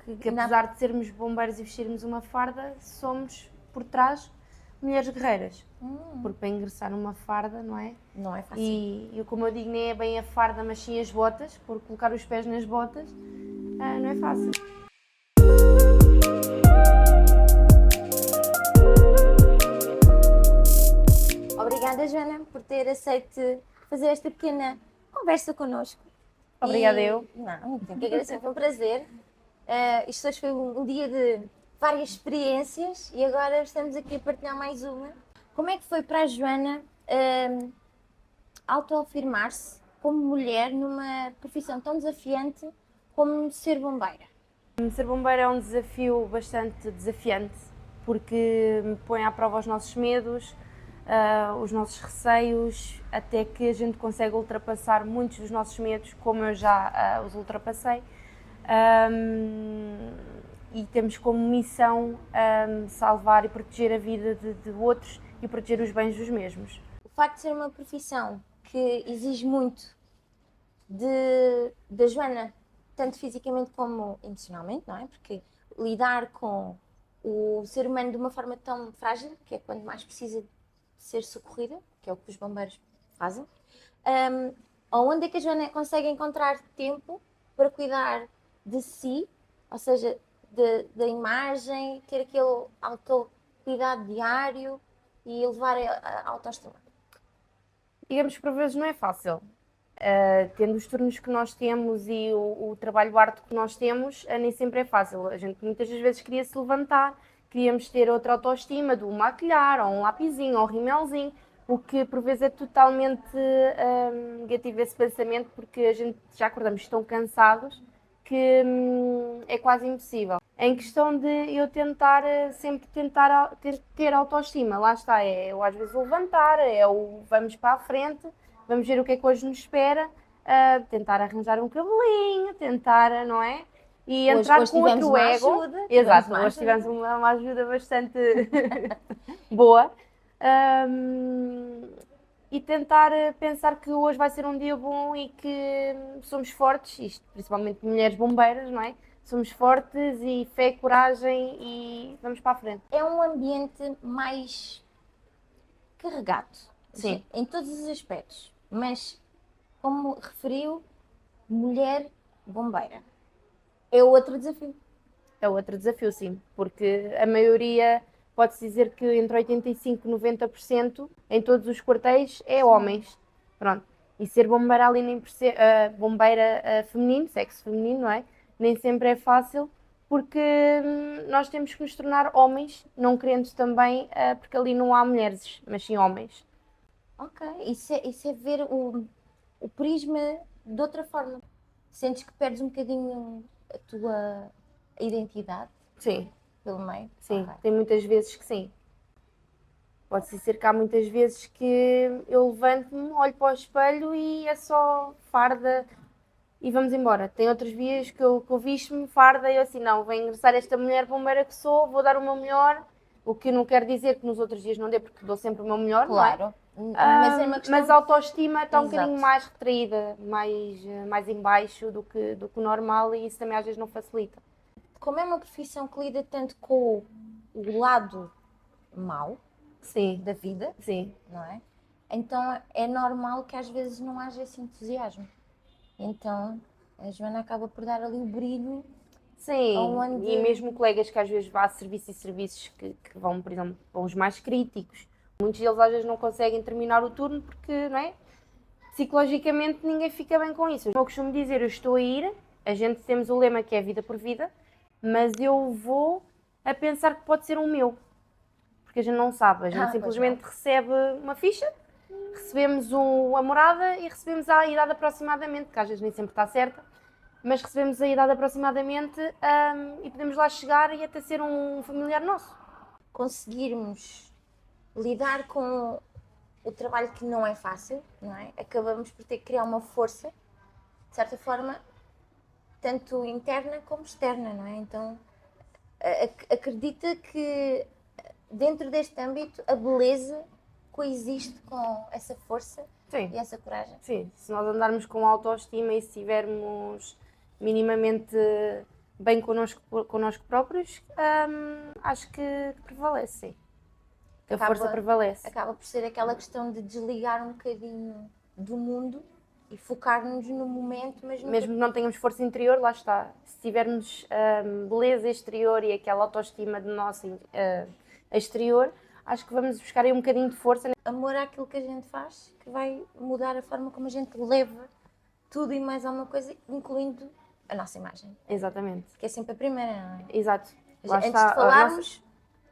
que apesar de sermos bombeiros e vestirmos uma farda, somos, por trás, mulheres guerreiras. Porque para ingressar numa farda, não é? Não é fácil. E como eu digo, nem é bem a farda, mas sim as botas, por colocar os pés nas botas, não é fácil. Obrigada, Joana, por ter aceito fazer esta pequena conversa connosco. Obrigada eu. Não tenho que agradecer, foi um prazer. Isto hoje foi um dia de várias experiências e agora estamos aqui a partilhar mais uma. Como é que foi para a Joana autoafirmar-se como mulher numa profissão tão desafiante como ser bombeira? Ser bombeiro é um desafio bastante desafiante, porque me põe à prova os nossos medos, os nossos receios, até que a gente consegue ultrapassar muitos dos nossos medos, como eu já os ultrapassei. E temos como missão salvar e proteger a vida de outros e proteger os bens dos mesmos. O facto de ser uma profissão que exige muito da Joana, tanto fisicamente como emocionalmente, não é? Porque lidar com o ser humano de uma forma tão frágil, que é quando mais precisa de ser socorrida, que é o que os bombeiros fazem, onde é que a Joana consegue encontrar tempo para cuidar de si, ou seja, da imagem, ter aquele autocuidado diário e elevar a autoestima? Digamos que por vezes não é fácil. Tendo os turnos que nós temos e o trabalho árduo que nós temos, nem sempre é fácil. A gente muitas das vezes queria se levantar, queríamos ter outra autoestima, de um maquilhar, ou um lapisinho, ou um rimelzinho, o que por vezes é totalmente negativo esse pensamento, porque a gente já acordamos tão cansados que é quase impossível. Em questão de eu sempre tentar ter autoestima, lá está, é o às vezes levantar, é o vamos para a frente, vamos ver o que é que hoje nos espera, tentar arranjar um cabelinho, tentar, não é? E entrar hoje com tivemos outro uma ego. ajuda, Exato, uma hoje ajuda. tivemos uma ajuda bastante boa. E tentar pensar que hoje vai ser um dia bom e que somos fortes, isto, principalmente mulheres bombeiras, não é? Somos fortes e fé, coragem e vamos para a frente. É um ambiente mais carregado, Sim. em todos os aspectos, mas como referiu, mulher bombeira. É outro desafio. É outro desafio, sim, porque a maioria, pode-se dizer que entre 85% e 90% em todos os quartéis é homens. Pronto. E ser bombeira ali nem bombeira feminino, sexo feminino, não é? Nem sempre é fácil, porque nós temos que nos tornar homens, não querendo também, porque ali não há mulheres, mas sim homens. Ok, isso é ver o prisma de outra forma. Sentes que perdes um bocadinho a tua identidade Sim, pelo meio? sim, Ok. tem muitas vezes que sim. Pode-se ser que há muitas vezes que eu levanto-me, olho para o espelho e é só farda e vamos embora. Tem outros dias que eu visto-me farda e eu assim, não, vou ingressar esta mulher bombeira que sou, vou dar o meu melhor, o que não quer dizer que nos outros dias não dê, porque dou sempre o meu melhor, Claro, não é? mas é uma questão... Mas a autoestima está um Exato. bocadinho mais retraída, mais em baixo do que o normal e isso também às vezes não facilita. Como é uma profissão que lida tanto com o lado mau Sim, da vida, sim. não é? Então é normal que às vezes não haja esse entusiasmo. Então a Joana acaba por dar ali o brilho. Sim, Onde... e mesmo colegas que às vezes vão a serviços e serviços que vão, por exemplo, para os mais críticos. Muitos deles às vezes não conseguem terminar o turno porque, não é? Psicologicamente ninguém fica bem com isso. Eu costumo dizer, eu estou a ir, a gente temos o lema que é vida por vida, mas eu vou a pensar que pode ser um meu. Porque a gente não sabe, a gente simplesmente recebe uma ficha, recebemos a morada e recebemos a idade aproximadamente, que às vezes nem sempre está certa, mas recebemos a idade aproximadamente e podemos lá chegar e até ser um familiar nosso. Conseguirmos lidar com o trabalho que não é fácil, não é? Acabamos por ter que criar uma força, de certa forma, tanto interna como externa, não é? Então, acredita que dentro deste âmbito a beleza coexiste com essa força. Sim. E essa coragem? Sim, se nós andarmos com autoestima e se estivermos minimamente bem connosco próprios, acho que prevalece, sim. Que a força prevalece. Acaba por ser aquela questão de desligar um bocadinho do mundo e focar-nos no momento, mas Mesmo que não tenhamos força interior, lá está. Se tivermos beleza exterior e aquela autoestima de nosso exterior, acho que vamos buscar aí um bocadinho de força. amor àquilo que a gente faz, que vai mudar a forma como a gente leva tudo e mais alguma coisa, incluindo a nossa imagem. Exatamente. Que é sempre a primeira, não é? Exato. Lá Antes está de falarmos,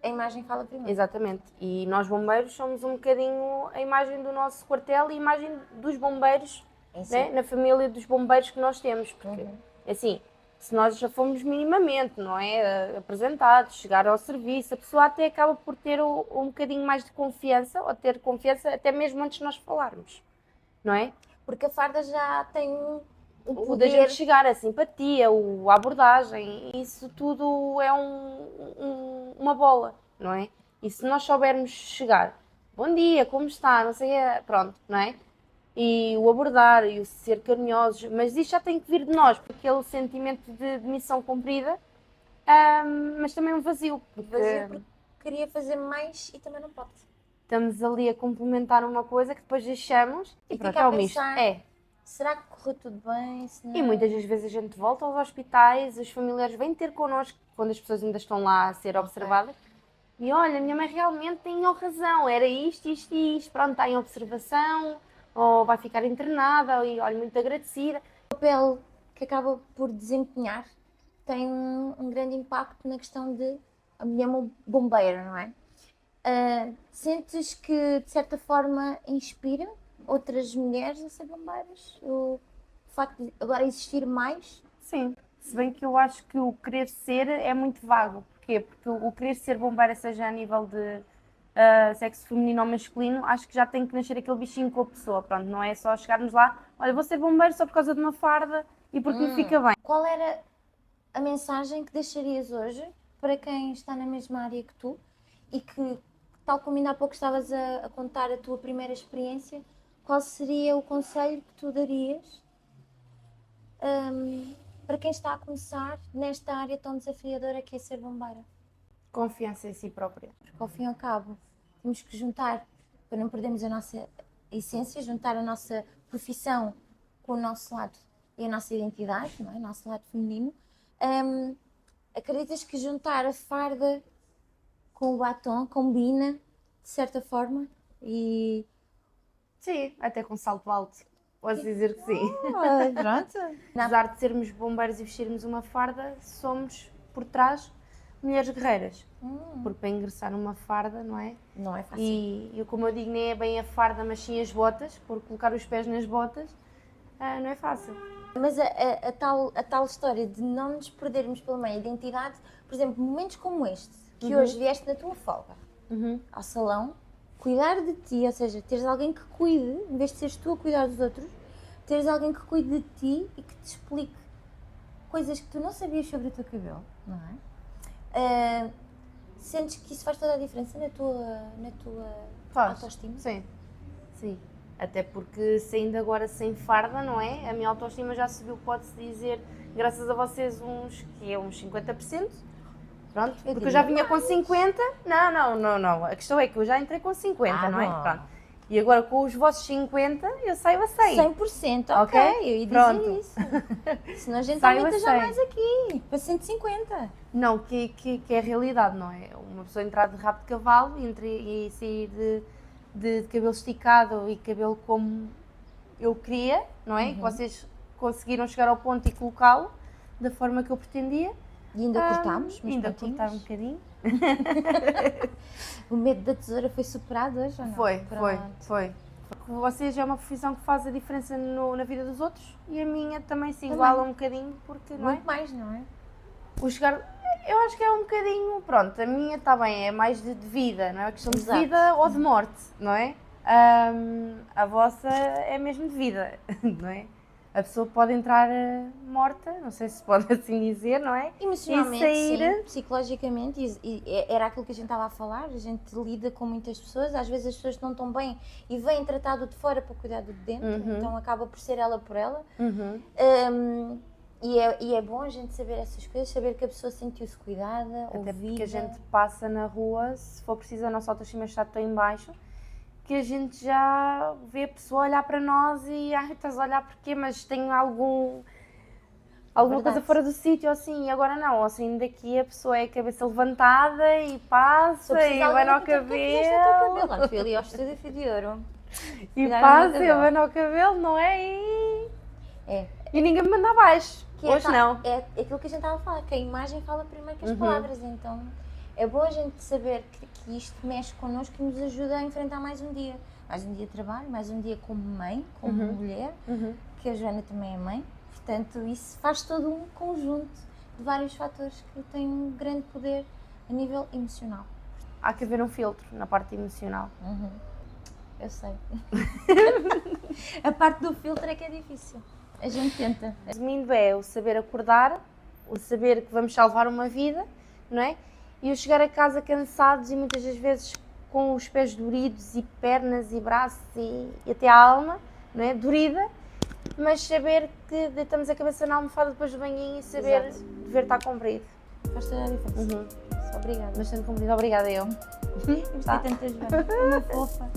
a imagem fala primeiro. Exatamente. E nós bombeiros somos um bocadinho a imagem do nosso quartel e a imagem dos bombeiros, né? Na família dos bombeiros que nós temos. Porque, assim, se nós já fomos minimamente, não é? Apresentados, chegar ao serviço, a pessoa até acaba por ter um bocadinho mais de confiança, ou ter confiança até mesmo antes de nós falarmos, não é? Porque a farda já tem um O da poder. gente chegar, a simpatia, a abordagem, isso tudo é uma bola, não é? E se nós soubermos chegar, bom dia, como está, não sei, pronto, não é? E o abordar e o ser carinhosos, mas isto já tem que vir de nós, porque aquele sentimento de missão cumprida, mas também um vazio, Porque queria fazer mais e também não pode. estamos ali a complementar uma coisa que depois deixamos E pronto, fica é a o misto. pensar, será que correu tudo bem? Se não... E muitas das vezes a gente volta aos hospitais, os familiares vêm ter connosco, quando as pessoas ainda estão lá a ser observadas, e olha, minha mãe realmente tinha razão, era isto, isto e isto, pronto, está em observação, ou vai ficar internada, e olha, muito agradecida. O papel que acaba por desempenhar tem um grande impacto na questão de a mulher bombeira, não é? Sentes que, de certa forma, inspira outras mulheres a ser bombeiras? O facto de agora existir mais? Sim, se bem que eu acho que o querer ser é muito vago. Porquê? Porque o querer ser bombeira, seja a nível de sexo feminino ou masculino, acho que já tem que nascer aquele bichinho com a pessoa. Pronto, não é só chegarmos lá, olha, vou ser bombeiro só por causa de uma farda e porque me fica bem. Qual era a mensagem que deixarias hoje para quem está na mesma área que tu e que, tal como ainda há pouco estavas a contar a tua primeira experiência, qual seria o conselho que tu darias para quem está a começar nesta área tão desafiadora que é ser bombeira? Confiança em si própria. Porque ao fim e ao cabo temos que juntar, para não perdermos a nossa essência, juntar a nossa profissão com o nosso lado e a nossa identidade, não é? O nosso lado feminino. Acreditas que juntar a farda com o batom combina, de certa forma? E... Sim, até com salto alto. Posso dizer que sim. Pronto. Apesar de sermos bombeiros e vestirmos uma farda, somos, por trás, mulheres guerreiras. Porque para ingressar numa farda, não é? Não é fácil. E como eu digo, nem é bem a farda, mas sim as botas, por colocar os pés nas botas, não é fácil. Mas a tal história de não nos perdermos pela meia identidade, por exemplo, momentos como este, que hoje vieste na tua folga, ao salão, cuidar de ti, ou seja, teres alguém que cuide, em vez de seres tu a cuidar dos outros, teres alguém que cuide de ti e que te explique coisas que tu não sabias sobre o teu cabelo, não é? Sentes que isso faz toda a diferença na tua autoestima? Sim, sim. Até porque saindo agora sem farda, não é? A minha autoestima já subiu, pode-se dizer, graças a vocês, uns 50%. Pronto, porque eu já vinha com 50. Não. A questão é que eu já entrei com 50, não é? Pronto. E agora com os vossos 50, eu saio a 100. 100%, ok. Eu ia dizer isso. Senão a gente aumenta já mais aqui, para 150. Não, que é a realidade, não é? Uma pessoa entrar de rabo de cavalo e sair de cabelo esticado e cabelo como eu queria, não é? Que vocês conseguiram chegar ao ponto e colocá-lo da forma que eu pretendia. E ainda cortámos, mas ainda cortar um bocadinho. O medo da tesoura foi superado hoje ou não? Foi. Vocês é uma profissão que faz a diferença na vida dos outros e a minha também se iguala um bocadinho, porque não é? Muito mais, não é? O chegar, eu acho que é um bocadinho, pronto, a minha está bem, é mais de vida, não é? A questão de vida ou de morte, não é? A vossa é mesmo de vida, não é? A pessoa pode entrar morta, não sei se pode assim dizer, não é? Emocionalmente, sim, psicologicamente, e era aquilo que a gente estava a falar, a gente lida com muitas pessoas, às vezes as pessoas não estão bem e vêm tratar do de fora para cuidar do de dentro, então acaba por ser ela por ela. E é bom a gente saber essas coisas, saber que a pessoa sentiu-se cuidada, Até ouvida. porque a gente passa na rua, se for preciso, a nossa autoestima está tão em baixo, que a gente já vê a pessoa olhar para nós e estás a olhar porquê, mas tenho alguma Verdade. coisa fora do sítio, assim, e agora não, assim, daqui a pessoa é a cabeça levantada e passa e vai no cabelo, Lá, fui ali ao estúdio, fui de ouro. e Cuidar do passa meu e cabelo. vai no cabelo, não é? É. E ninguém me manda abaixo, Que hoje não. É aquilo que a gente estava a falar, que a imagem fala primeiro que as Uhum. palavras, então é bom a gente saber que isto mexe connosco e nos ajuda a enfrentar mais um dia. Mais um dia de trabalho, mais um dia como mãe, como mulher, que a Joana também é mãe, portanto isso faz todo um conjunto de vários fatores que têm um grande poder a nível emocional. Há que haver um filtro na parte emocional. Eu sei. A parte do filtro é que é difícil. A gente tenta. Resumindo, é o saber acordar, o saber que vamos salvar uma vida, não é? E o chegar a casa cansados e muitas das vezes com os pés doridos e pernas e braços e até a alma, não é? Dorida, mas saber que deitamos a cabeça na almofada depois do banhinho e saber Exato. o dever está cumprido. Faz toda a diferença. Obrigada. Bastante cumprido, obrigada eu. Gostei tanto da Joana. É uma fofa.